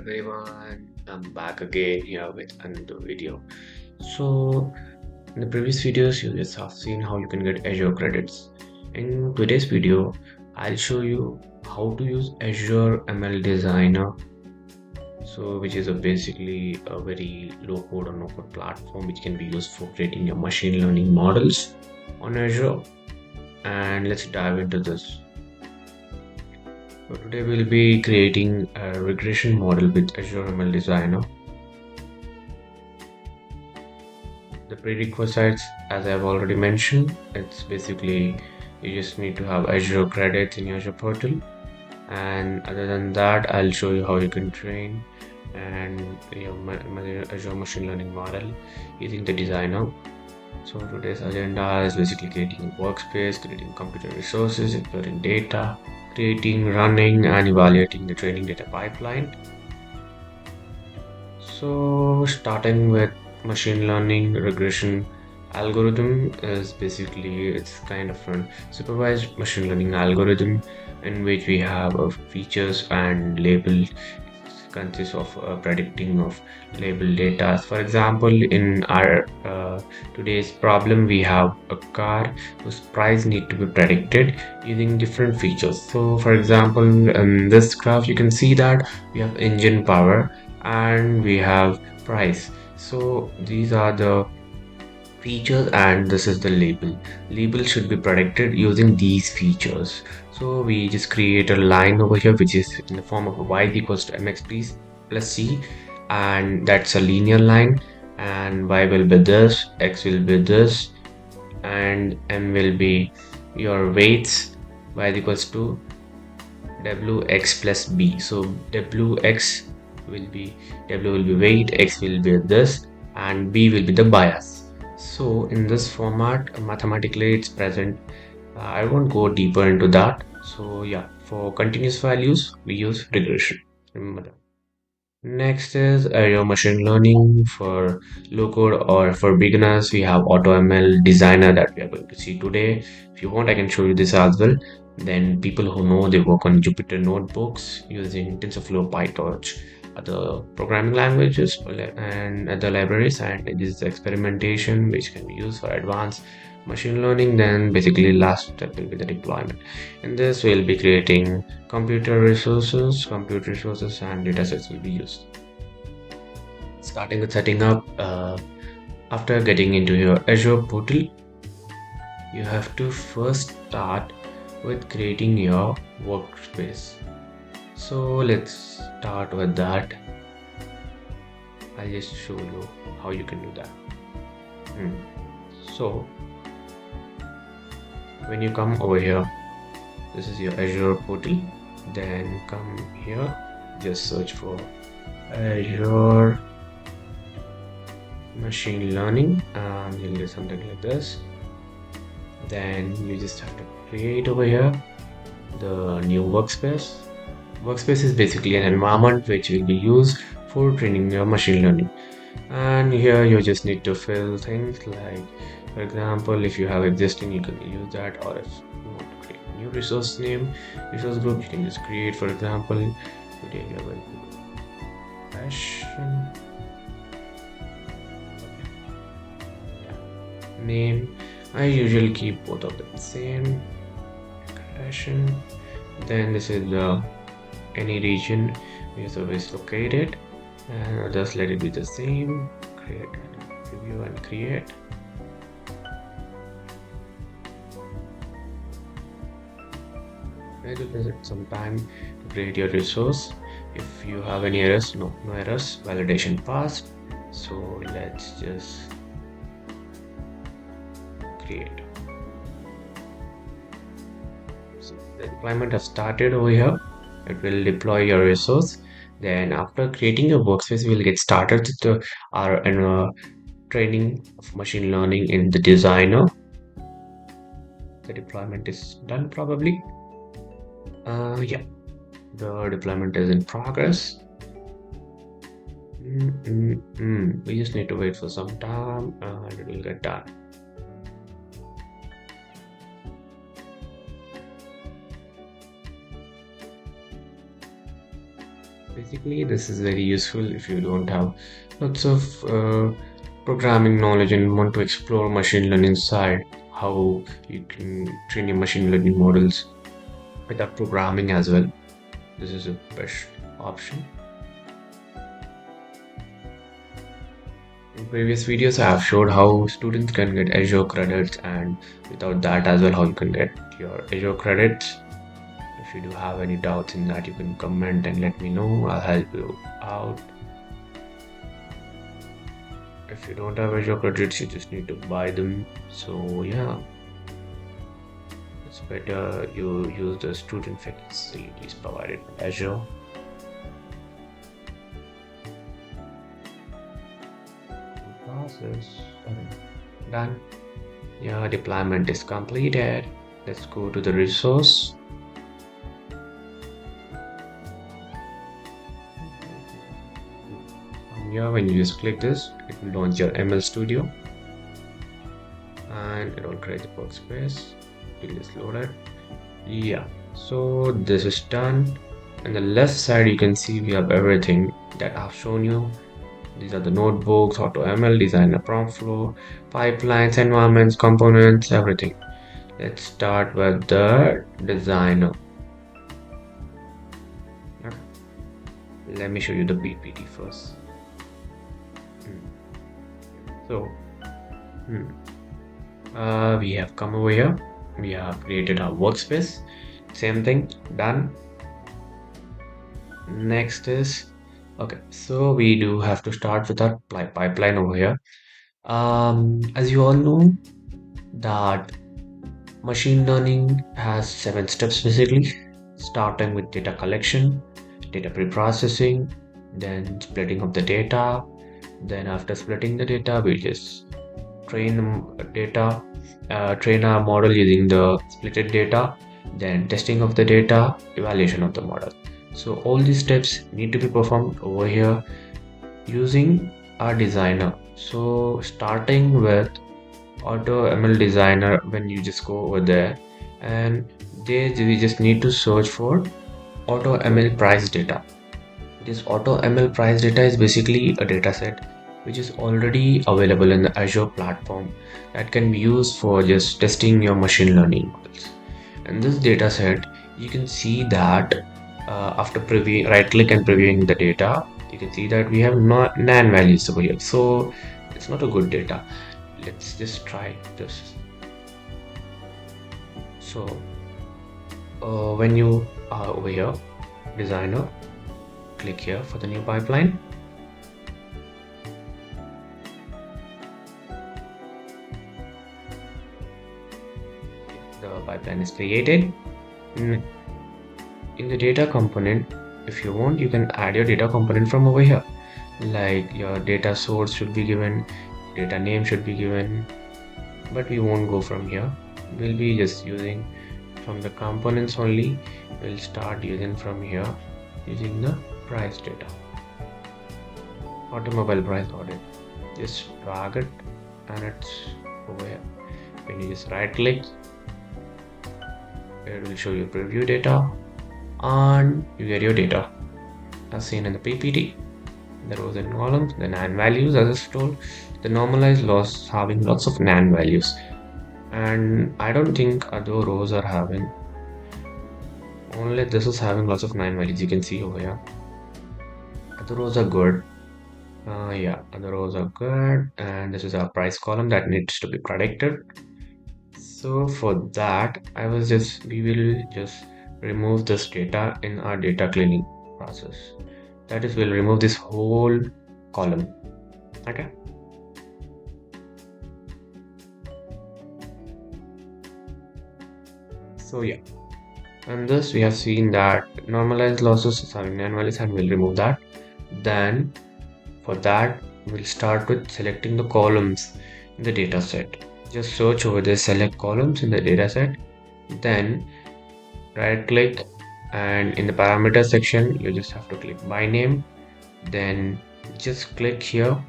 everyone, I'm back again here with another video. So, in the previous videos, you just have seen how you can get Azure credits. In today's video, I'll show you how to use Azure ML Designer. So, which is basically a very low code or no code platform which can be used for creating your machine learning models on Azure. And let's dive into this. So today we'll be creating a regression model with Azure ML Designer. The prerequisites, as I've already mentioned, it's basically you just need to have Azure credits in your Azure Portal. And other than that, I'll show you how you can train and Azure machine learning model using the designer. So today's agenda is basically creating a workspace, creating computer resources, exploring data, creating, running, and evaluating the training data pipeline. So starting with machine learning regression algorithm is basically it's kind of a supervised machine learning algorithm in which we have features and label consists of predicting of label data. For example, in our today's problem, we have a car whose price need to be predicted using different features. So, for example, in this graph, you can see that we have engine power and we have price. So these are the features and this is the label should be predicted using these features. So we just create a line over here which is in the form of y equals to mx plus c, and that's a linear line, and y will be this, x will be this, and m will be your weights. Y equals to wx plus b. So wx will be weight, x will be this, and b will be the bias. So in this format, mathematically it's present. I won't go deeper into that. So yeah, for continuous values, we use regression. Remember that. Next is Azure Machine Learning for low code or for beginners. We have AutoML Designer that we are going to see today. If you want, I can show you this as well. Then people who know they work on Jupyter notebooks using TensorFlow, PyTorch, other programming languages and other libraries. And this is experimentation which can be used for advanced machine learning. Then basically last step will be the deployment. In this, we'll be creating computer resources and datasets will be used. Starting with setting up, after getting into your Azure portal, you have to first start with creating your workspace. So let's start with that. I'll just show you how you can do that. So when you come over here, this is your Azure portal, then come here, just search for Azure machine learning and you'll get something like this. Then you just have to create over here the new workspace. Workspace is basically an environment which will be used for training your machine learning, and here you just need to fill things like, for example, if you have existing you can use that, or if you want to create a new resource group, you can just create. For example, today we are going to do passion name. I usually keep both of them same, passion. Then this is the any region your service located, and just let it be the same. Create review and create. It will take some time to create your resource. If you have any errors, no errors, validation passed. So let's just create. So the deployment has started over here. It will deploy your resource. Then after creating your workspace, we'll get started with our training of machine learning in the designer. The deployment is done probably. Yeah, the deployment is in progress. We just need to wait for some time and it will get done. Basically, this is very useful if you don't have lots of programming knowledge and want to explore machine learning side, how you can train your machine learning models without programming as well. This is a best option. In previous videos, I have showed how students can get Azure credits, and without that as well, how you can get your Azure credits. If you do have any doubts in that, you can comment and let me know. I'll help you out. If you don't have Azure credits, you just need to buy them. So yeah, it's better you use the student facilities provided by Azure. Process done. Yeah, deployment is completed. Let's go to the resource. Here, when you just click this, it will launch your ML Studio and it will create the workspace. You just load it. Yeah, so this is done. On the left side, you can see we have everything that I've shown you. These are the notebooks, Auto ML Designer, prompt flow, pipelines, environments, components, everything. Let's start with the designer. Let me show you the PPT first. So, we have come over here. We have created our workspace. Same thing, done. Next is, okay, so we do have to start with our pipeline over here. As you all know, that machine learning has 7 steps basically, starting with data collection, data pre-processing, then splitting of the data. Then after splitting the data, we just train train our model using the splitted data, then testing of the data, evaluation of the model. So all these steps need to be performed over here using our designer. So starting with Auto ML Designer, when you just go over there, and there we just need to search for Auto ML price data. This Auto ML price data is basically a data set which is already available in the Azure platform that can be used for just testing your machine learning models. In this data set, you can see that after right click and previewing the data, you can see that we have not nan values over here. So it's not a good data. Let's just try this. So when you are over here, designer, click here for the new pipeline. The pipeline is created. In the data component, if you want, you can add your data component from over here. Like your data source should be given, data name should be given, but we won't go from here. We'll be just using from the components only. We'll start using from here using the price data, automobile price audit. Just drag it and it's over here. When you just right click, it will show you preview data and you get your data as seen in the PPT. The rows and columns, the nan values, as I told, the normalized loss having lots of nan values, and I don't think other rows are having. Only this is having lots of nan values. You can see over here. Other rows are good. Yeah, other rows are good, and this is our price column that needs to be predicted. So for that, we will just remove this data in our data cleaning process. That is, we'll remove this whole column. Okay. So yeah, and this we have seen that normalized losses is having nan values, and we'll remove that. Then for that, we'll start with selecting the columns in the data set. Just search over the select columns in the data set, then right click, and in the parameter section you just have to click by name, then just click here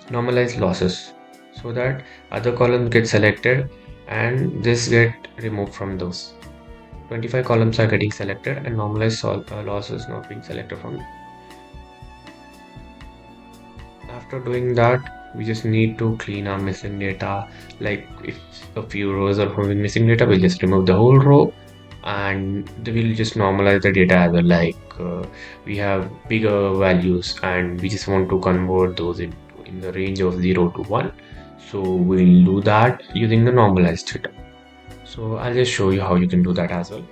normalize losses, so that other columns get selected and this get removed from those. 25 columns are getting selected and normalized losses not being selected from After doing that, we just need to clean our missing data. Like if a few rows are having missing data, we'll just remove the whole row and we'll just normalize the data as well. We have bigger values and we just want to convert those in the range of 0 to 1. So we'll do that using the normalized data. So I'll just show you how you can do that as well.